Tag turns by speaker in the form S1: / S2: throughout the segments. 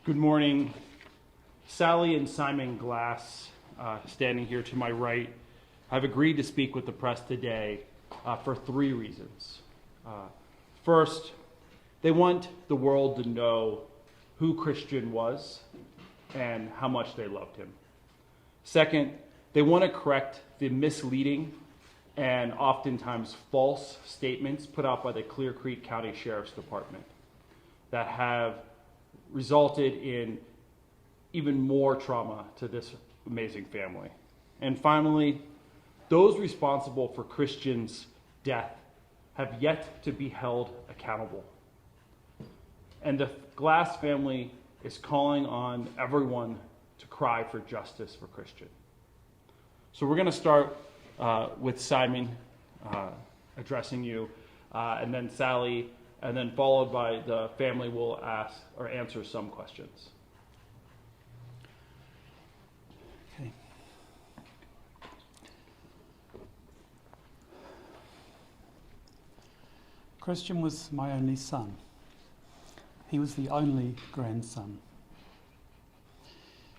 S1: Good morning. Sally and Simon Glass, standing here to my right, have agreed to speak with the press today for three reasons. First, they want the world to know who Christian was and how much they loved him. Second, they want to correct the misleading and oftentimes false statements put out by the Clear Creek County Sheriff's Department that have resulted in even more trauma to this amazing family. And finally, those responsible for Christian's death have yet to be held accountable. And the Glass family is calling on everyone to cry for justice for Christian. So we're going to start with Simon addressing you, and then Sally, and then followed by the family will ask or answer some questions.
S2: Okay. Christian was my only son. He was the only grandson.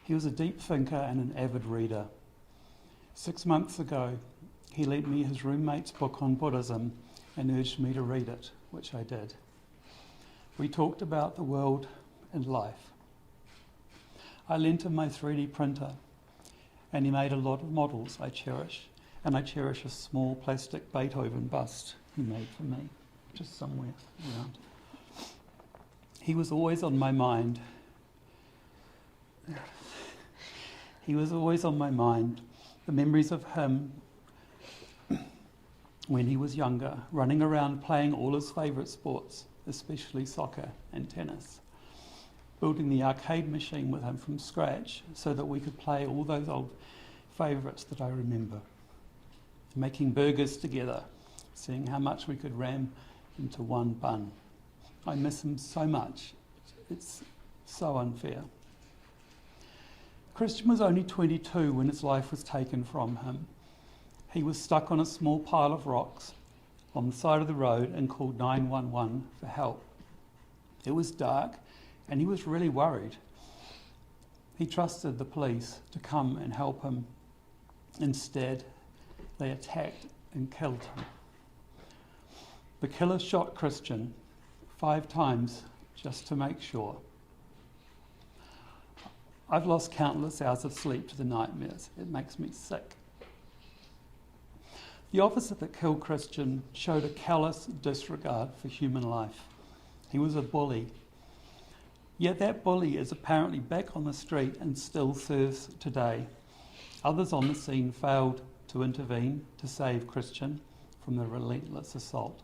S2: He was a deep thinker and an avid reader. 6 months ago, he lent me his roommate's book on Buddhism and urged me to read it, which I did. We talked about the world and life. I lent him my 3D printer, and he made a lot of models I cherish, and I cherish a small plastic Beethoven bust he made for me, just somewhere around. He was always on my mind. The memories of him when he was younger, running around playing all his favourite sports, especially soccer and tennis. Building the arcade machine with him from scratch so that we could play all those old favourites that I remember. Making burgers together, seeing how much we could ram into one bun. I miss him so much. It's so unfair. Christian was only 22 when his life was taken from him. He was stuck on a small pile of rocks on the side of the road and called 911 for help. It was dark and he was really worried. He trusted the police to come and help him. Instead, they attacked and killed him. The killer shot Christian 5 times just to make sure. I've lost countless hours of sleep to the nightmares. It makes me sick. The officer that killed Christian showed a callous disregard for human life. He was a bully. Yet that bully is apparently back on the street and still serves today. Others on the scene failed to intervene to save Christian from the relentless assault.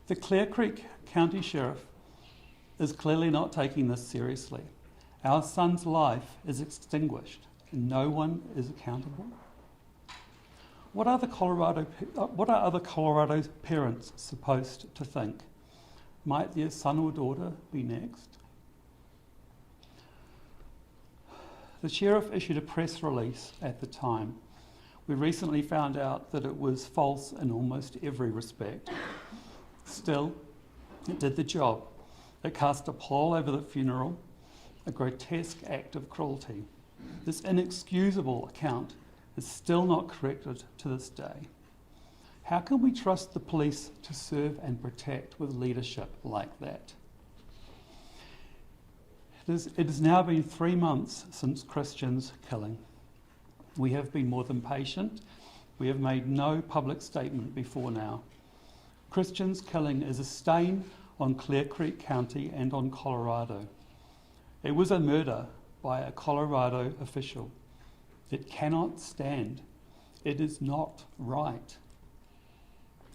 S2: The Clear Creek County Sheriff is clearly not taking this seriously. Our son's life is extinguished and no one is accountable. What are other Colorado parents supposed to think? Might their son or daughter be next? The sheriff issued a press release at the time. We recently found out that it was false in almost every respect. Still, it did the job. It cast a pall over the funeral, a grotesque act of cruelty. This inexcusable account is still not corrected to this day. How can we trust the police to serve and protect with leadership like that? It has now been 3 months since Christian's killing. We have been more than patient. We have made no public statement before now. Christian's killing is a stain on Clear Creek County and on Colorado. It was a murder by a Colorado official. It cannot stand. It is not right.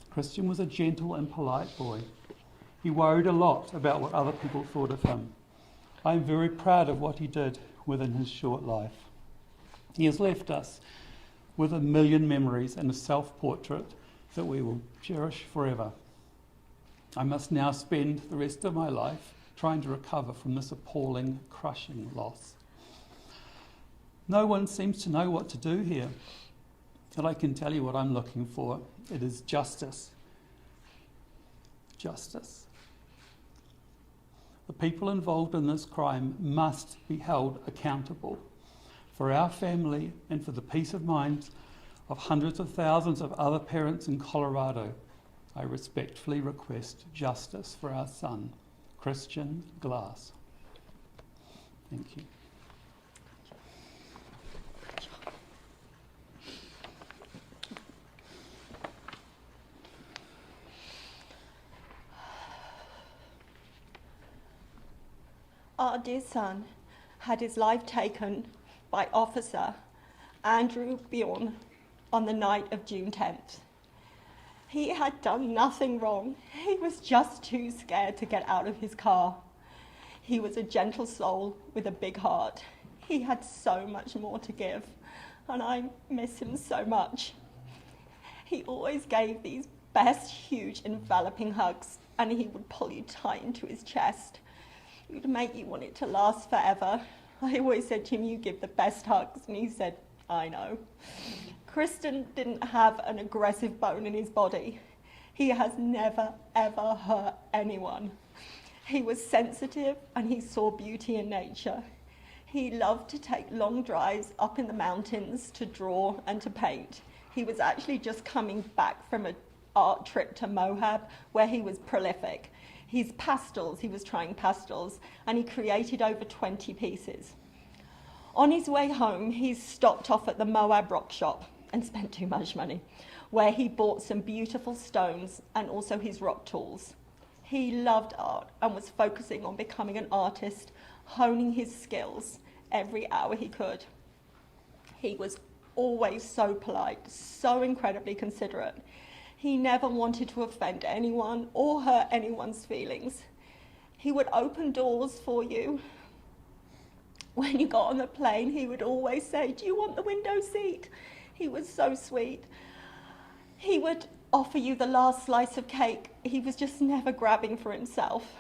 S2: Christian was a gentle and polite boy. He worried a lot about what other people thought of him. I am very proud of what he did within his short life. He has left us with a million memories and a self-portrait that we will cherish forever. I must now spend the rest of my life trying to recover from this appalling, crushing loss. No one seems to know what to do here, but I can tell you what I'm looking for. It is justice. Justice. The people involved in this crime must be held accountable. For our family and for the peace of mind of hundreds of thousands of other parents in Colorado, I respectfully request justice for our son, Christian Glass. Thank you.
S3: Our dear son had his life taken by Officer Andrew Bjorn on the night of June 10th. He had done nothing wrong. He was just too scared to get out of his car. He was a gentle soul with a big heart. He had so much more to give, and I miss him so much. He always gave these best, huge, enveloping hugs, and he would pull you tight into his chest. It would make you want it to last forever. I always said to him, "You give the best hugs," and he said, "I know." Kristen didn't have an aggressive bone in his body. He has never, ever hurt anyone. He was sensitive and he saw beauty in nature. He loved to take long drives up in the mountains to draw and to paint. He was actually just coming back from an art trip to Moab where he was prolific. His pastels, he was trying pastels, and he created over 20 pieces. On his way home, he stopped off at the Moab Rock Shop and spent too much money, where he bought some beautiful stones and also his rock tools. He loved art and was focusing on becoming an artist, honing his skills every hour he could. He was always so polite, so incredibly considerate. He never wanted to offend anyone or hurt anyone's feelings. He would open doors for you. When you got on the plane, he would always say, "Do you want the window seat?" He was so sweet. He would offer you the last slice of cake. He was just never grabbing for himself.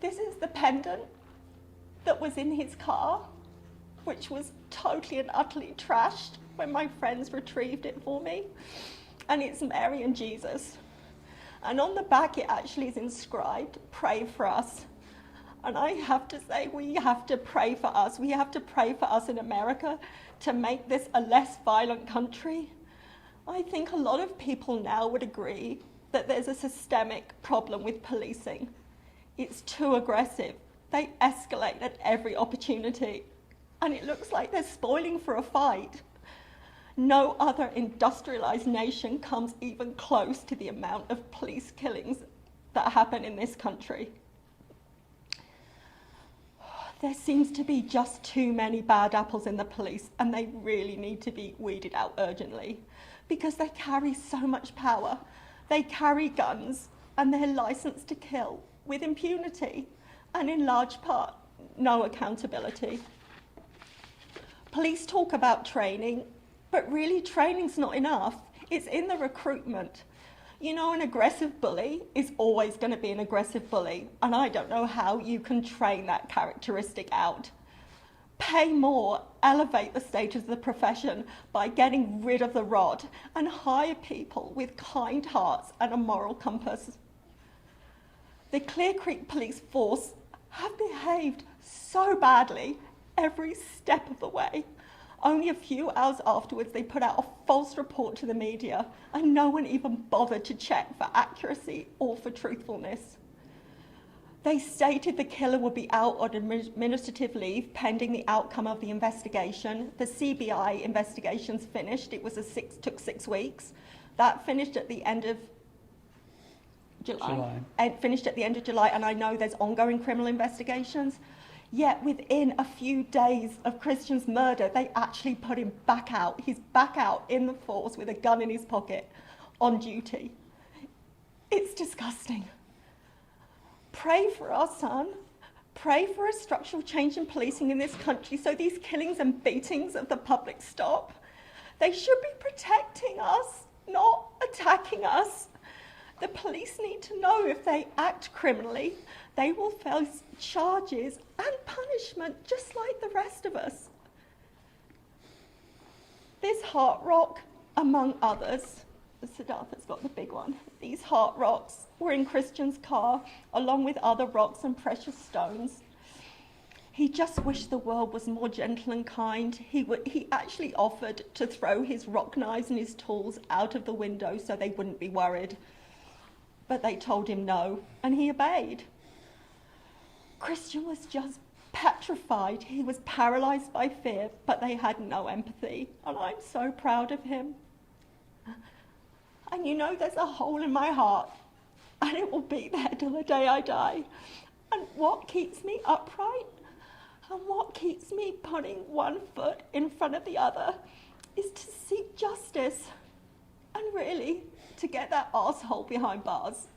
S3: This is the pendant that was in his car, which was totally and utterly trashed when my friends retrieved it for me. And it's Mary and Jesus. And on the back it actually is inscribed, "Pray for us." And I have to say, we have to pray for us. We have to pray for us in America to make this a less violent country. I think a lot of people now would agree that there's a systemic problem with policing. It's too aggressive. They escalate at every opportunity. And it looks like they're spoiling for a fight. No other industrialized nation comes even close to the amount of police killings that happen in this country. There seems to be just too many bad apples in the police, and they really need to be weeded out urgently because they carry so much power. They carry guns and they're licensed to kill with impunity and in large part no accountability. Police talk about training, but really training's not enough. It's in the recruitment. You know, an aggressive bully is always going to be an aggressive bully, and I don't know how you can train that characteristic out. Pay more, elevate the status of the profession by getting rid of the rod, and hire people with kind hearts and a moral compass. The Clear Creek Police Force have behaved so badly every step of the way. Only a few hours afterwards, they put out a false report to the media, and no one even bothered to check for accuracy or for truthfulness. They stated the killer would be out on administrative leave pending the outcome of the investigation. The CBI investigation's finished. It was took 6 weeks. That finished at the end of July. Finished at the end of July, and I know there's ongoing criminal investigations. Yet within a few days of Christian's murder, they actually put him back out. He's back out in the force with a gun in his pocket on duty. It's disgusting. Pray for our son. Pray for a structural change in policing in this country so these killings and beatings of the public stop. They should be protecting us, not attacking us. The police need to know if they act criminally, they will face charges and punishment just like the rest of us. This Heart Rock, among others, Siddhartha's got the big one. These heart rocks were in Christian's car, along with other rocks and precious stones. He just wished the world was more gentle and kind. He actually offered to throw his rock knives and his tools out of the window so they wouldn't be worried. But they told him no, and he obeyed. Christian was just petrified. He was paralysed by fear, but they had no empathy, and I'm so proud of him. And you know, there's a hole in my heart, and it will be there till the day I die. And what keeps me upright, and what keeps me putting one foot in front of the other, is to seek justice, and really to get that arsehole behind bars.